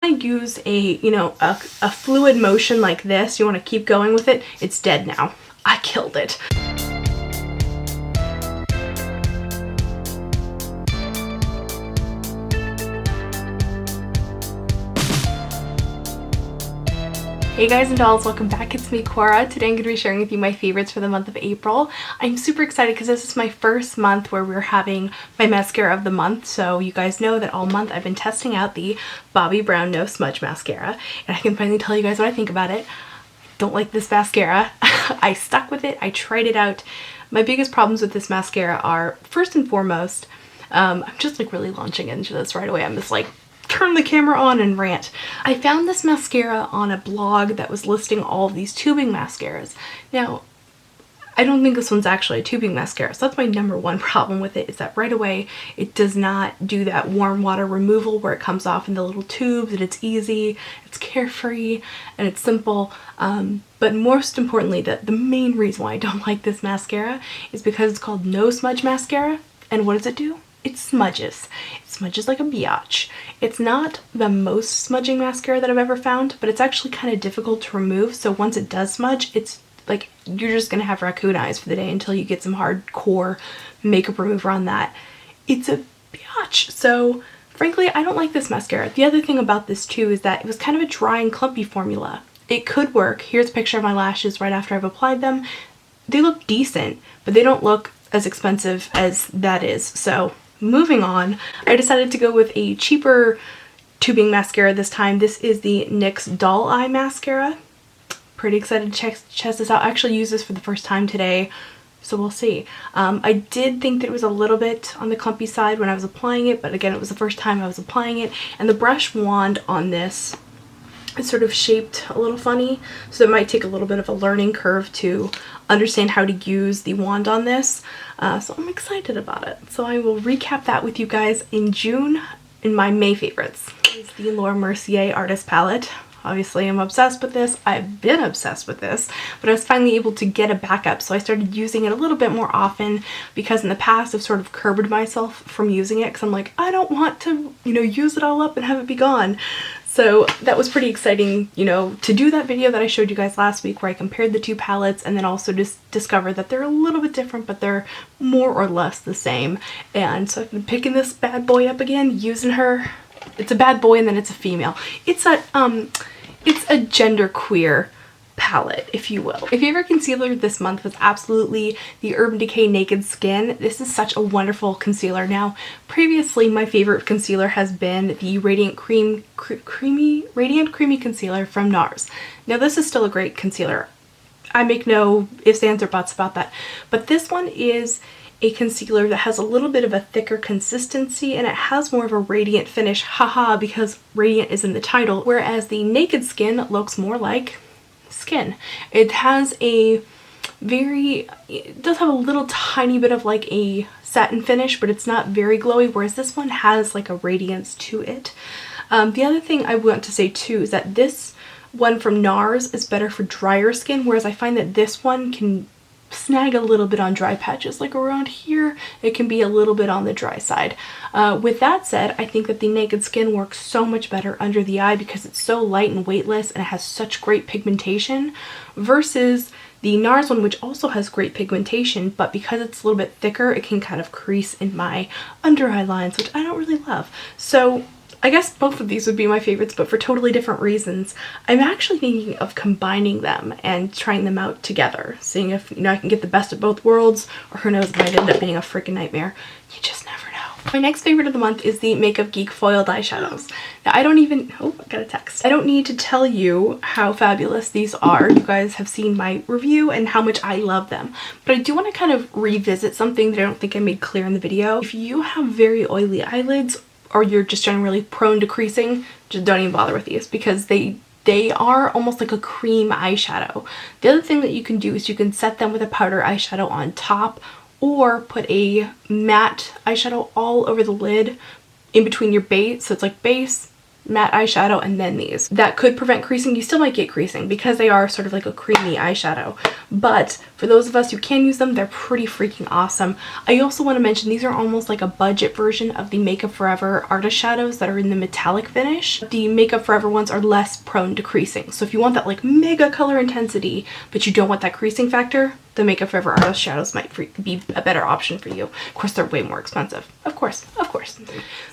want to use a fluid motion like this, you want to keep going with it, it's dead now. I killed it. Hey guys and dolls, welcome back. It's me, Cora. Today I'm going to be sharing with you my favorites for the month of April. I'm super excited because this is my first month where we're having my mascara of the month. So you guys know that all month I've been testing out the Bobbi Brown No Smudge Mascara, and I can finally tell you guys what I think about it. I don't like this mascara. I stuck with it. I tried it out. My biggest problems with this mascara are, first and foremost, I'm just like really launching into this right away. I'm just like, turn the camera on and rant. I found this mascara on a blog that was listing all of these tubing mascaras. Now, I don't think this one's actually a tubing mascara, so that's my number one problem with it, is that right away it does not do that warm water removal where it comes off in the little tubes, and it's easy, it's carefree, and it's simple. But most importantly, the main reason why I don't like this mascara is because it's called No Smudge Mascara, and what does it do? It smudges. It smudges like a biatch. It's not the most smudging mascara that I've ever found, but it's actually kind of difficult to remove. So once it does smudge, it's like you're just gonna have raccoon eyes for the day until you get some hardcore makeup remover on that. It's a biatch. So frankly, I don't like this mascara. The other thing about this too is that it was kind of a dry and clumpy formula. It could work. Here's a picture of my lashes right after I've applied them. They look decent, but they don't look as expensive as that is. So moving on, I decided to go with a cheaper tubing mascara this time. This is the NYX Doll Eye Mascara. Pretty excited to test this out. I actually used this for the first time today, so we'll see. I did think that it was a little bit on the clumpy side when I was applying it, but again, it was the first time I was applying it, and the brush wand on this is sort of shaped a little funny, so it might take a little bit of a learning curve to understand how to use the wand on this. So I'm excited about it. So I will recap that with you guys in June in my May favorites. This is the Laura Mercier Artist Palette. Obviously I'm obsessed with this. I've been obsessed with this, but I was finally able to get a backup, so I started using it a little bit more often, because in the past I've sort of curbed myself from using it because I'm like, I don't want to, use it all up and have it be gone. So that was pretty exciting, to do that video that I showed you guys last week where I compared the two palettes and then also just discovered that they're a little bit different, but they're more or less the same. And so I've been picking this bad boy up again, using her. It's a bad boy and then it's a female. It's a genderqueer palette, if you will. My favorite concealer this month was absolutely the Urban Decay Naked Skin. This is such a wonderful concealer. Now, previously my favorite concealer has been the Radiant Creamy Concealer from NARS. Now this is still a great concealer. I make no ifs, ands, or buts about that. But this one is a concealer that has a little bit of a thicker consistency, and it has more of a radiant finish, haha, because radiant is in the title, whereas the Naked Skin looks more like skin. It has it does have a little tiny bit of like a satin finish, but it's not very glowy, whereas this one has like a radiance to it. The other thing I want to say too is that this one from NARS is better for drier skin, whereas I find that this one can snag a little bit on dry patches, like around here it can be a little bit on the dry side. With that said, I think that the Naked Skin works so much better under the eye because it's so light and weightless and it has such great pigmentation, versus the NARS one, which also has great pigmentation, but because it's a little bit thicker it can kind of crease in my under eye lines, which I don't really love. So I guess both of these would be my favorites, but for totally different reasons. I'm actually thinking of combining them and trying them out together, seeing if I can get the best of both worlds, or who knows, it might end up being a freaking nightmare. You just never know. My next favorite of the month is the Makeup Geek foiled eyeshadows. Now I got a text. I don't need to tell you how fabulous these are. You guys have seen my review and how much I love them, but I do want to kind of revisit something that I don't think I made clear in the video. If you have very oily eyelids, or you're just generally prone to creasing, just don't even bother with these, because they are almost like a cream eyeshadow. The other thing that you can do is you can set them with a powder eyeshadow on top, or put a matte eyeshadow all over the lid in between your base, so it's like base, matte eyeshadow and then these. That could prevent creasing. You still might get creasing because they are sort of like a creamy eyeshadow. But for those of us who can use them, they're pretty freaking awesome. I also want to mention these are almost like a budget version of the Makeup Forever Artist Shadows that are in the metallic finish. The Makeup Forever ones are less prone to creasing. So if you want that like mega color intensity, but you don't want that creasing factor, the Makeup Forever Artist Shadows might be a better option for you. Of course, they're way more expensive. Of course.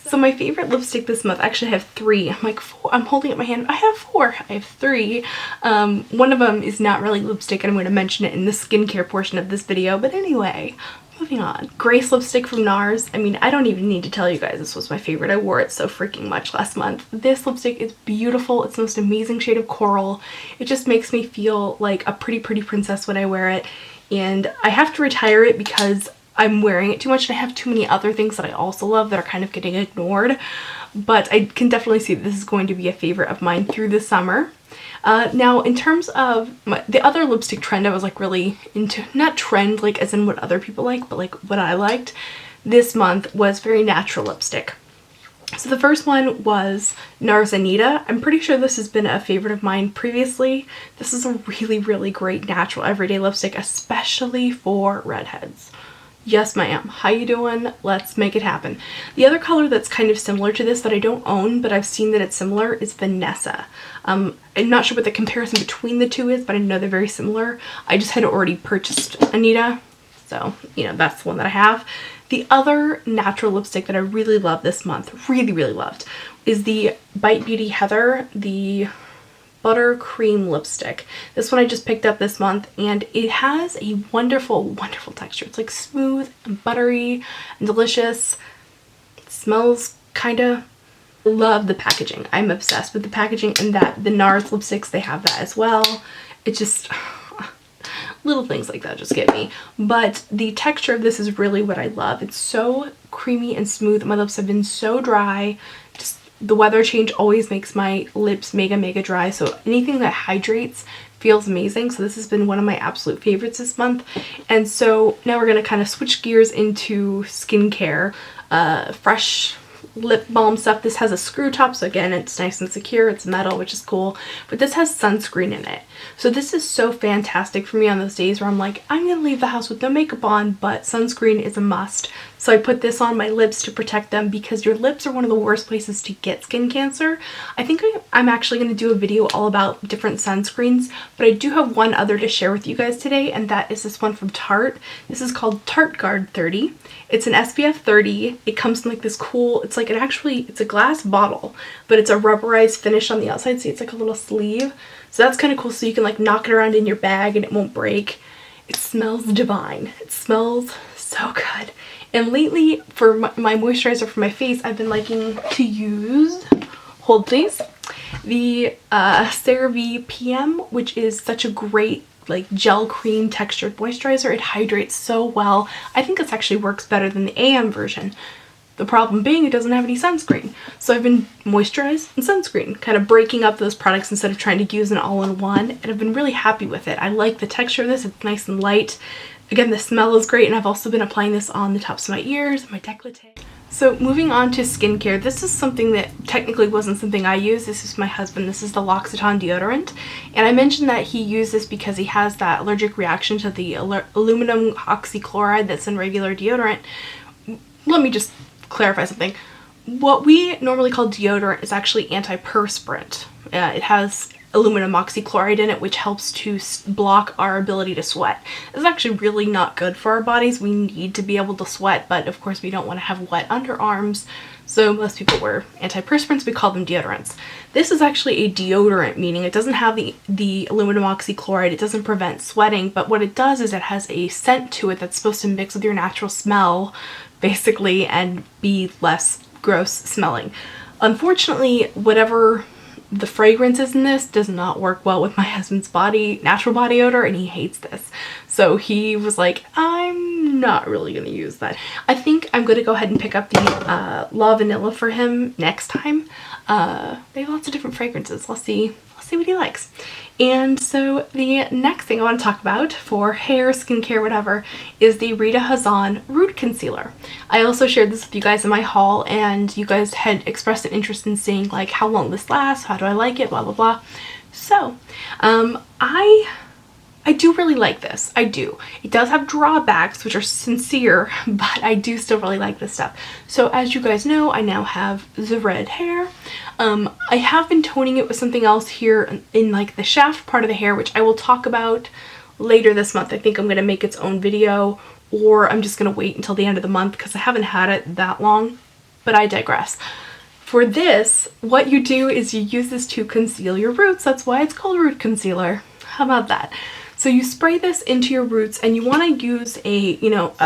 So my favorite lipstick this month, actually I have 3. I'm like 4. I'm holding up my hand. I have 4. I have 3. One of them is not really lipstick, and I'm going to mention it in the skincare portion of this video. But anyway, moving on. Grace lipstick from NARS. I mean, I don't even need to tell you guys this was my favorite. I wore it so freaking much last month. This lipstick is beautiful. It's the most amazing shade of coral. It just makes me feel like a pretty princess when I wear it. And I have to retire it because I'm wearing it too much and I have too many other things that I also love that are kind of getting ignored. But I can definitely see that this is going to be a favorite of mine through the summer. Now, in terms of the other lipstick trend I was like really into, not trend like as in what other people like, but like what I liked this month was very natural lipstick. So the first one was NARS Anita. I'm pretty sure this has been a favorite of mine previously. This is a really great natural everyday lipstick, especially for redheads. Yes, ma'am. How you doing? Let's make it happen. The other color that's kind of similar to this that I don't own, but I've seen that it's similar, is Vanessa. I'm not sure what the comparison between the two is, but I know they're very similar. I just had already purchased Anita, so, you know, that's the one that I have. The other natural lipstick that I really love this month, really loved, is the Bite Beauty Heather, the Buttercream lipstick. This one I just picked up this month, and it has a wonderful texture. It's like smooth and buttery and delicious. It smells kinda. Love the packaging. I'm obsessed with the packaging, and that the NARS lipsticks, they have that as well. It just little things like that just get me. But the texture of this is really what I love. It's so creamy and smooth. My lips have been so dry. Just the weather change always makes my lips mega dry, so anything that hydrates feels amazing. So this has been one of my absolute favorites this month. And so now we're going to kind of switch gears into skincare. Fresh lip balm stuff. This has a screw top, so again, it's nice and secure. It's metal, which is cool, but this has sunscreen in it. So this is so fantastic for me on those days where I'm like, I'm gonna leave the house with no makeup on, but sunscreen is a must. So I put this on my lips to protect them, because your lips are one of the worst places to get skin cancer. I think I'm actually going to do a video all about different sunscreens, but I do have one other to share with you guys today, and that is this one from Tarte. This is called Tarte Guard 30. It's an SPF 30. It comes in like this cool, it's like it's a glass bottle, but it's a rubberized finish on the outside. See, it's like a little sleeve. So that's kind of cool, so you can like knock it around in your bag and it won't break. It smells divine. It smells so good. And lately, for my moisturizer for my face, I've been liking to use, hold please, the CeraVe PM, which is such a great like gel cream textured moisturizer. It hydrates so well. I think this actually works better than the AM version. The problem being it doesn't have any sunscreen. So I've been moisturized and sunscreen, kind of breaking up those products instead of trying to use an all-in-one, and I've been really happy with it. I like the texture of this. It's nice and light. Again, the smell is great, and I've also been applying this on the tops of my ears and my décolleté. So moving on to skincare, this is something that technically wasn't something I use. This is my husband. This is the L'Occitane deodorant. And I mentioned that he used this because he has that allergic reaction to the aluminum oxychloride that's in regular deodorant. Let me just clarify something. What we normally call deodorant is actually antiperspirant. It has aluminum oxychloride in it, which helps to block our ability to sweat. It's actually really not good for our bodies. We need to be able to sweat, but of course we don't want to have wet underarms, so most people wear antiperspirants. We call them deodorants. This is actually a deodorant, meaning it doesn't have the aluminum oxychloride. It doesn't prevent sweating, but what it does is it has a scent to it that's supposed to mix with your natural smell, basically, and be less gross smelling. Unfortunately, whatever the fragrance is in this does not work well with my husband's natural body odor, and he hates this. So he was like, I'm not really going to use that. I think I'm going to go ahead and pick up the La Vanilla for him next time. They have lots of different fragrances. Let's see I'll see what he likes. And so the next thing I want to talk about for hair, skincare, whatever, is the Rita Hazan Root Concealer. I also shared this with you guys in my haul, and you guys had expressed an interest in seeing like how long this lasts, how do I like it, blah blah blah. So I do really like this. I do. It does have drawbacks, which are sincere, but I do still really like this stuff. So as you guys know, I now have the red hair. I have been toning it with something else here in like the shaft part of the hair, which I will talk about later this month. I think I'm going to make its own video, or I'm just going to wait until the end of the month because I haven't had it that long, but I digress. For this, what you do is you use this to conceal your roots. That's why it's called root concealer. How about that? So you spray this into your roots, and you want to use a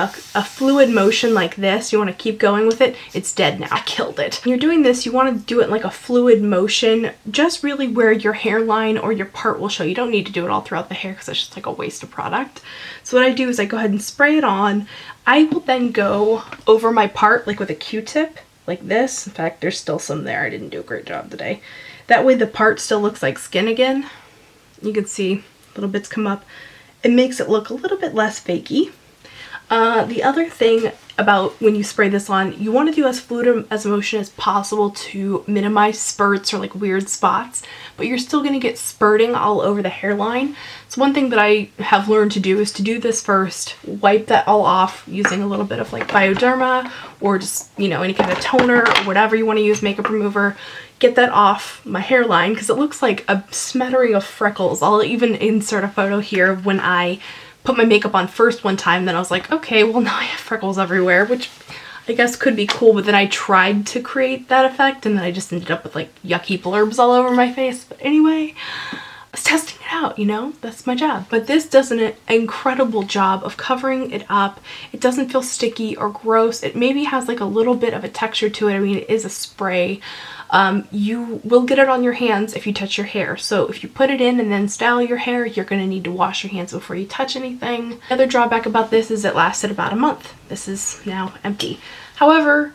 fluid motion like this. You want to keep going with it. It's dead now. I killed it. When you're doing this, you want to do it like a fluid motion, just really where your hairline or your part will show. You don't need to do it all throughout the hair because it's just like a waste of product. So what I do is I go ahead and spray it on. I will then go over my part like with a Q-tip like this. In fact, there's still some there. I didn't do a great job today. That way the part still looks like skin again. You can see little bits come up. It makes it look a little bit less fakey. The other thing about when you spray this on, you want to do as fluid as motion as possible to minimize spurts or like weird spots, but you're still going to get spurting all over the hairline. So one thing that I have learned to do is to do this first, wipe that all off using a little bit of like Bioderma or just, you know, any kind of toner or whatever you want to use, makeup remover. Get that off my hairline because it looks like a smattering of freckles. I'll even insert a photo here of when I put my makeup on first one time, then I was like, okay, well now I have freckles everywhere, which I guess could be cool, but then I tried to create that effect and then I just ended up with like yucky blurbs all over my face. But anyway, I was testing it out, you know, that's my job. But this does an incredible job of covering it up. It doesn't feel sticky or gross. It maybe has like a little bit of a texture to it. I mean, it is a spray. You will get it on your hands if you touch your hair. So if you put it in and then style your hair, you're going to need to wash your hands before you touch anything. The other drawback about this is it lasted about a month. This is now empty. However,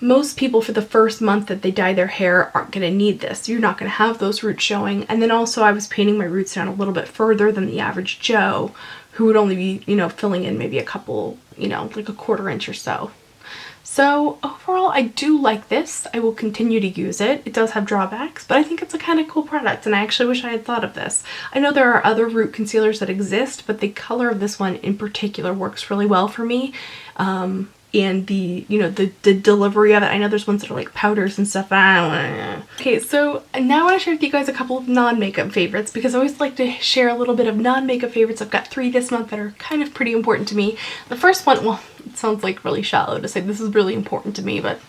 most people for the first month that they dye their hair aren't going to need this. You're not going to have those roots showing. And then also I was painting my roots down a little bit further than the average Joe, who would only be, you know, filling in maybe a couple, you know, like a 1/4 inch or so. So overall, I do like this. I will continue to use it. It does have drawbacks, but I think it's a kind of cool product, and I actually wish I had thought of this. I know there are other root concealers that exist, but the color of this one in particular works really well for me. And the, you know, the delivery of it. I know there's ones that are like powders and stuff. Okay, so now I want to share with you guys a couple of non-makeup favorites because I always like to share a little bit of non-makeup favorites. I've got 3 this month that are kind of pretty important to me. The first one, well, it sounds like really shallow to say this is really important to me, but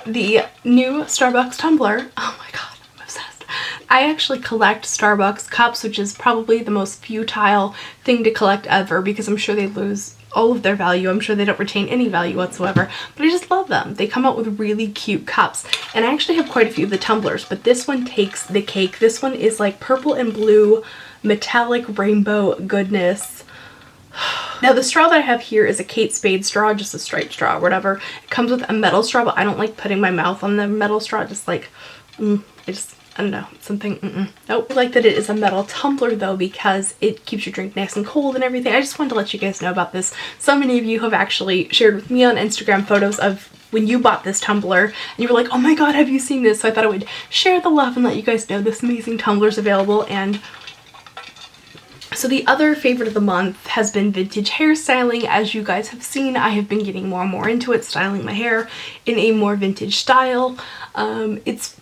the new Starbucks tumbler. Oh my god, I'm obsessed. I actually collect Starbucks cups, which is probably the most futile thing to collect ever because I'm sure they lose all of their value. I'm sure they don't retain any value whatsoever, but I just love them. They come out with really cute cups, and I actually have quite a few of the tumblers, but this one takes the cake. This one is like purple and blue metallic rainbow goodness. Now the straw that I have here is a Kate Spade straw, just a striped straw or whatever. It comes with a metal straw, but I don't like putting my mouth on the metal straw. Just like, I don't know, something, Nope. I like that it is a metal tumbler though because it keeps your drink nice and cold and everything. I just wanted to let you guys know about this. So many of you have actually shared with me on Instagram photos of when you bought this tumbler and you were like, oh my god, have you seen this? So I thought I would share the love and let you guys know this amazing tumbler is available. And so the other favorite of the month has been vintage hairstyling. As you guys have seen, I have been getting more and more into it, styling my hair in a more vintage style. It's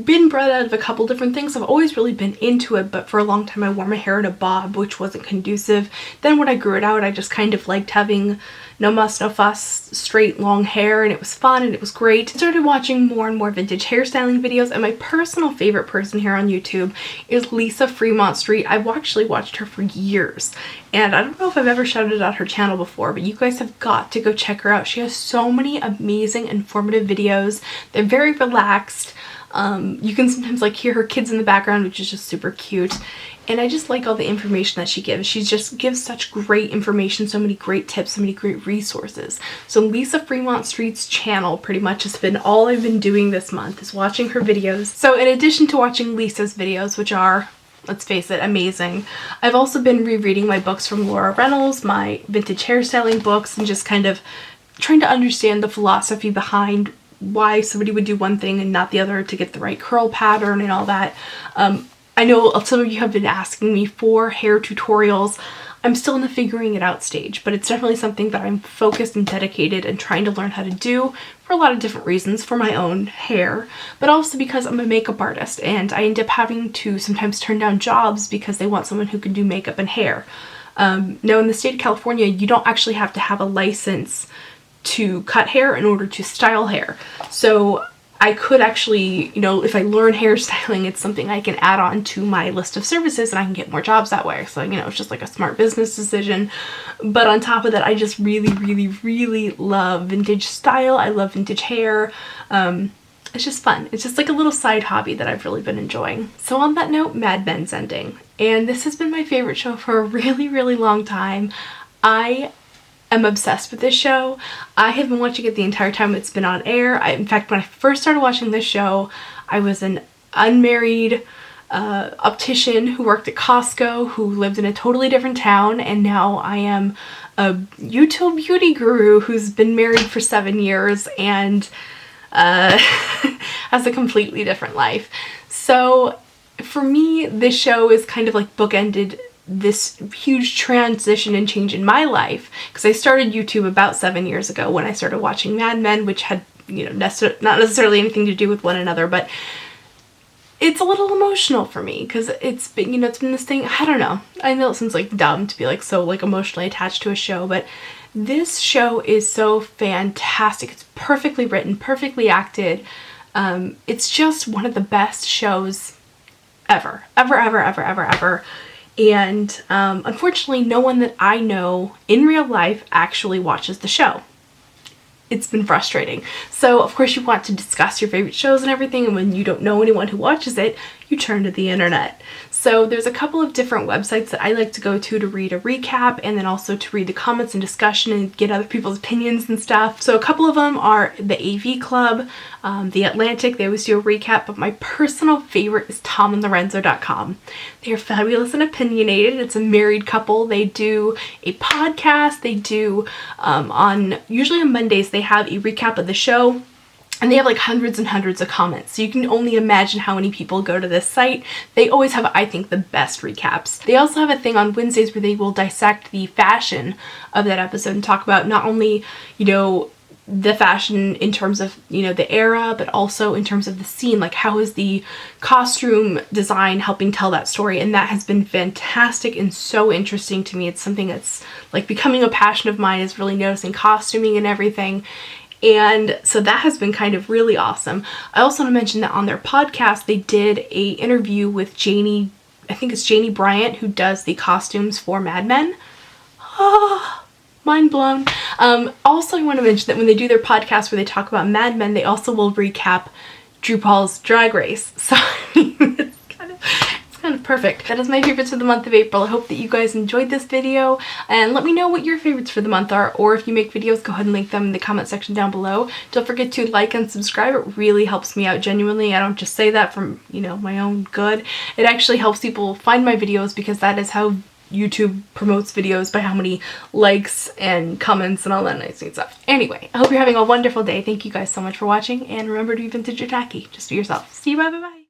been bred out of a couple different things. I've always really been into it, but for a long time I wore my hair in a bob, which wasn't conducive. Then when I grew it out, I just kind of liked having no muss, no fuss, straight long hair, and it was fun and it was great. I started watching more and more vintage hairstyling videos, and my personal favorite person here on YouTube is Lisa Fremont Street. I've actually watched her for years, and I don't know if I've ever shouted out her channel before, but you guys have got to go check her out. She has so many amazing, informative videos. They're very relaxed. You can sometimes like hear her kids in the background, which is just super cute. And I just like all the information that she gives. She just gives such great information, so many great tips, so many great resources. So Lisa Fremont Street's channel pretty much has been all I've been doing this month, is watching her videos. So in addition to watching Lisa's videos, which are, let's face it, amazing, I've also been rereading my books from Laura Reynolds, my vintage hairstyling books, and just kind of trying to understand the philosophy behind why somebody would do one thing and not the other to get the right curl pattern and all that. I know some of you have been asking me for hair tutorials. I'm still in the figuring it out stage, but it's definitely something that I'm focused and dedicated and trying to learn how to do for a lot of different reasons, for my own hair, but also because I'm a makeup artist and I end up having to sometimes turn down jobs because they want someone who can do makeup and hair. Now in the state of California, you don't actually have to have a license to cut hair in order to style hair. So I could actually, you know, if I learn hairstyling, it's something I can add on to my list of services and I can get more jobs that way. So, you know, it's just like a smart business decision. But on top of that, I just really, really, really love vintage style. I love vintage hair. It's just fun. It's just like a little side hobby that I've really been enjoying. So on that note, Mad Men's ending. And this has been my favorite show for a really, really long time. I'm obsessed with this show. I have been watching it the entire time it's been on air. In fact, when I first started watching this show, I was an unmarried optician who worked at Costco, who lived in a totally different town, and now I am a YouTube beauty guru who's been married for 7 years and has a completely different life. So for me, this show is kind of like bookended this huge transition and change in my life, because I started YouTube about 7 years ago when I started watching Mad Men, which had, you know, not necessarily anything to do with one another, but it's a little emotional for me because it's been, you know, it's been this thing, I don't know. I know it sounds like dumb to be like so like emotionally attached to a show, but this show is so fantastic. It's perfectly written, perfectly acted. It's just one of the best shows ever. And unfortunately, no one that I know in real life actually watches the show. It's been frustrating. So of course you want to discuss your favorite shows and everything, and when you don't know anyone who watches it, you turn to the internet. So there's a couple of different websites that I like to go to read a recap, and then also to read the comments and discussion and get other people's opinions and stuff. So a couple of them are the AV Club, The Atlantic, they always do a recap, but my personal favorite is TomandLorenzo.com. They are fabulous and opinionated. It's a married couple. They do a podcast. They do, usually on Mondays, they have a recap of the show. And they have like hundreds and hundreds of comments. So you can only imagine how many people go to this site. They always have, I think, the best recaps. They also have a thing on Wednesdays where they will dissect the fashion of that episode and talk about not only, you know, the fashion in terms of, you know, the era, but also in terms of the scene, like how is the costume design helping tell that story. And that has been fantastic and so interesting to me. It's something that's like becoming a passion of mine, is really noticing costuming and everything. And so that has been kind of really awesome. I also want to mention that on their podcast, they did a interview with Janie, I think it's Janie Bryant, who does the costumes for Mad Men. Oh, mind blown. Also, I want to mention that when they do their podcast where they talk about Mad Men, they also will recap RuPaul's Drag Race. So it's kind of perfect. That is my favorites for the month of April. I hope that you guys enjoyed this video, and let me know what your favorites for the month are, or if you make videos, go ahead and link them in the comment section down below. Don't forget to like and subscribe. It really helps me out genuinely. I don't just say that from, you know, my own good. It actually helps people find my videos, because that is how YouTube promotes videos, by how many likes and comments and all that nice neat stuff. Anyway, I hope you're having a wonderful day. Thank you guys so much for watching, and remember to be vintage or tacky. Just be yourself. See you, bye bye bye.